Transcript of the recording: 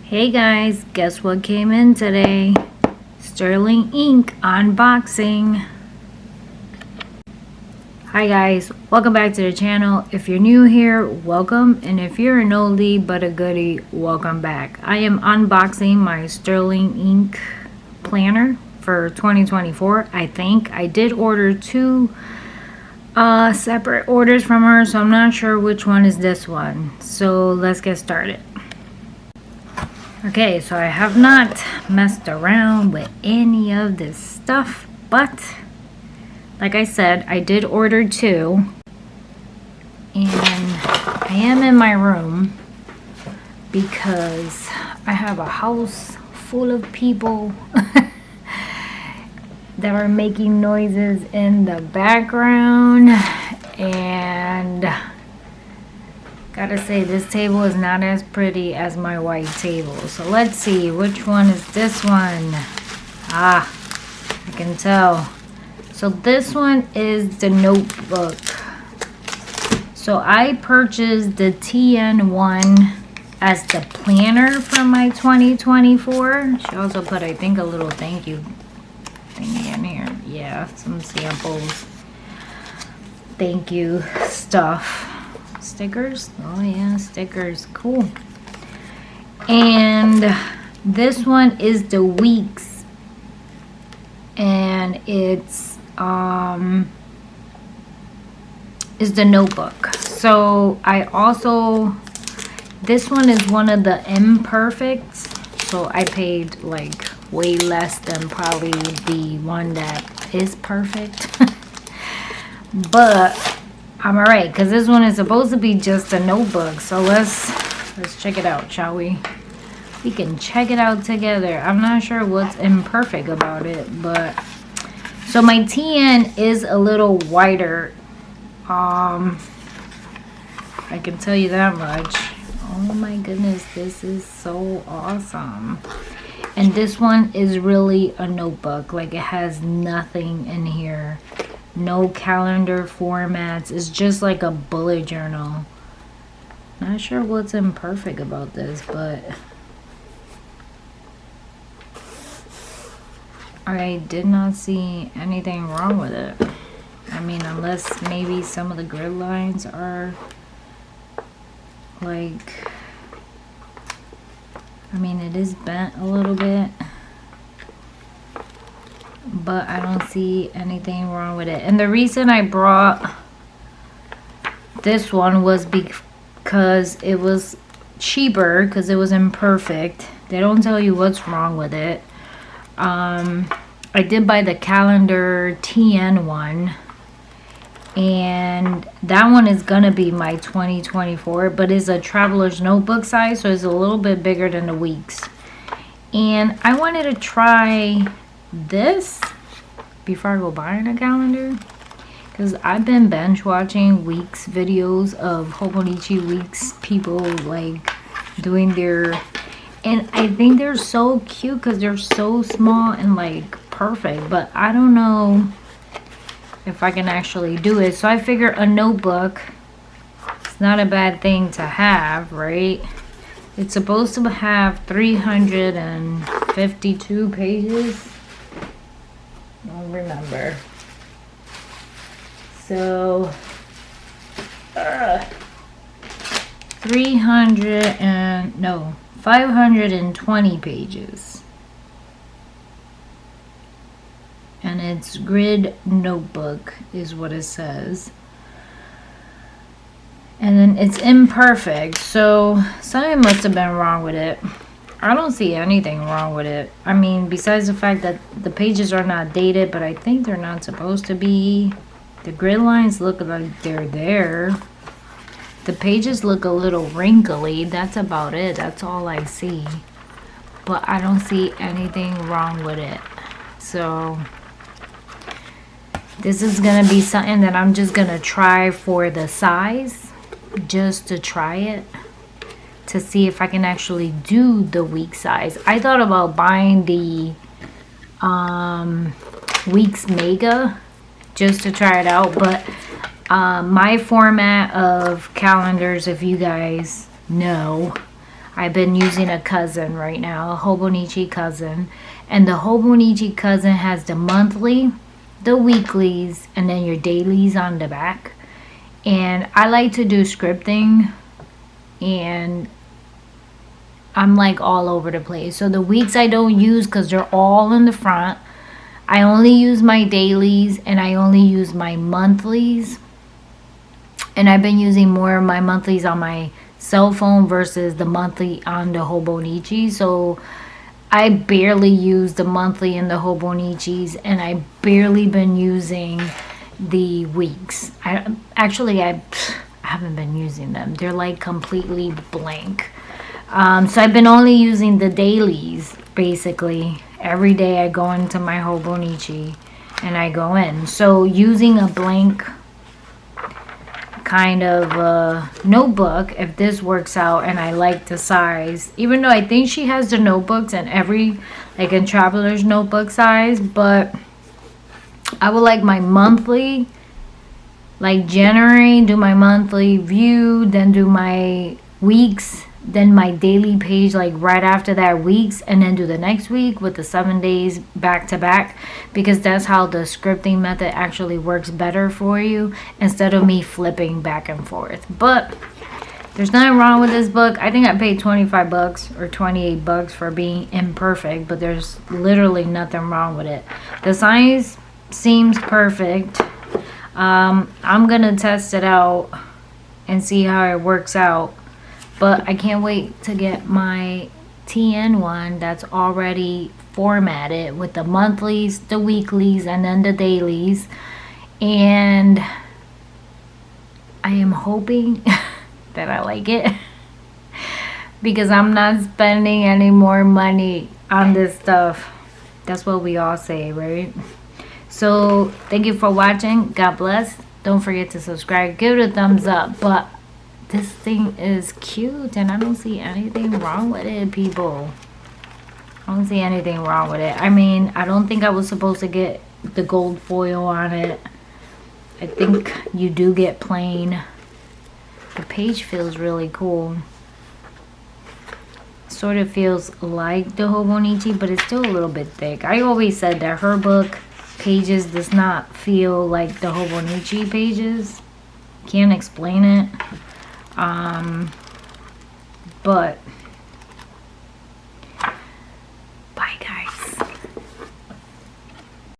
Hey guys, guess what came in today? Sterling ink unboxing. Hi guys, welcome back to the channel. If you're new here, welcome, and if you're an oldie but a goodie, welcome back. I am unboxing my Sterling ink planner for 2024. I think I did order two separate orders from her, so I'm not sure which one is this one. So let's get started. Okay, so I have not messed around with any of this stuff, but like I said, I did order two, and I am in my room because I have a house full of people that are making noises in the background, and gotta say, this table is not as pretty as my white table. So let's see, which one is this one? I can tell. So this one is the notebook. So I purchased the TN1 as the planner for my 2024. She also put, I think, a little thank you thingy in here. Yeah, some samples. Thank you stuff. Stickers. Oh yeah, stickers. Cool. And this one is the weeks, and it's is the notebook. So I also, this one is one of the imperfects, so I paid like way less than probably the one that is perfect. But I'm alright, because this one is supposed to be just a notebook. So let's check it out, shall we? We can check it out together. I'm not sure what's imperfect about it, but so my TN is a little wider. I can tell you that much. Oh my goodness, this is so awesome. And this one is really a notebook. Like, it has nothing in here. No calendar formats. It's just like a bullet journal. Not sure what's imperfect about this, but I did not see anything wrong with it. I mean, unless maybe some of the grid lines are like, I mean, it is bent a little bit, but I don't see anything wrong with it. And the reason I brought this one was because it was cheaper, because it was imperfect. They don't tell you what's wrong with it. I did buy the calendar TN one, and that one is gonna be my 2024, but it's a traveler's notebook size, so it's a little bit bigger than the weeks. And I wanted to try this before I go buying a calendar, because I've been binge watching weeks videos of Hobonichi weeks people like doing their, and I think they're so cute because they're so small and like perfect, but I don't know if I can actually do it. So I figure a notebook, it's not a bad thing to have, right? It's supposed to have 352 pages. I don't remember. So 520 pages. And it's grid notebook is what it says. And then it's imperfect, so something must have been wrong with it. I don't see anything wrong with it. I mean, besides the fact that the pages are not dated, but I think they're not supposed to be. The grid lines look like they're there. The pages look a little wrinkly. That's about it. That's all I see. But I don't see anything wrong with it. So this is gonna be something that I'm just gonna try for the size, just to try it, to see if I can actually do the week size. I thought about buying the weeks mega just to try it out, but my format of calendars, if you guys know, I've been using a cousin right now, a Hobonichi cousin. And the Hobonichi cousin has the monthly, the weeklies, and then your dailies on the back. And I like to do scripting, and I'm like all over the place. So the weeks I don't use because they're all in the front. I only use my dailies and I only use my monthlies. And I've been using more of my monthlies on my cell phone versus the monthly on the Hobonichi. So I barely use the monthly in the Hobonichis, and I barely been using the weeks. I haven't been using them. They're like completely blank. So I've been only using the dailies basically. Every day I go into my Hobonichi and I go in. So using a blank kind of notebook, if this works out and I like the size, even though I think she has the notebooks and every, like in Traveler's notebook size, but I would like my monthly, like January, do my monthly view, then do my weeks, then my daily page like right after that weeks, and then do the next week with the 7 days back to back, because that's how the scripting method actually works better for you instead of me flipping back and forth. But there's nothing wrong with this book. I think I paid 25 bucks or 28 bucks for being imperfect, but there's literally nothing wrong with it. The size seems perfect. I'm gonna test it out and see how it works out. But I can't wait to get my TN one that's already formatted with the monthlies, the weeklies, and then the dailies. And I am hoping that I like it because I'm not spending any more money on this stuff. That's what we all say, right? So thank you for watching. God bless. Don't forget to subscribe. Give it a thumbs up. But this thing is cute and I don't see anything wrong with it, people. I don't see anything wrong with it. I mean, I don't think I was supposed to get the gold foil on it. I think you do get plain. The page feels really cool. Sort of feels like the Hobonichi, but it's still a little bit thick. I always said that her book pages does not feel like the Hobonichi pages. Can't explain it. But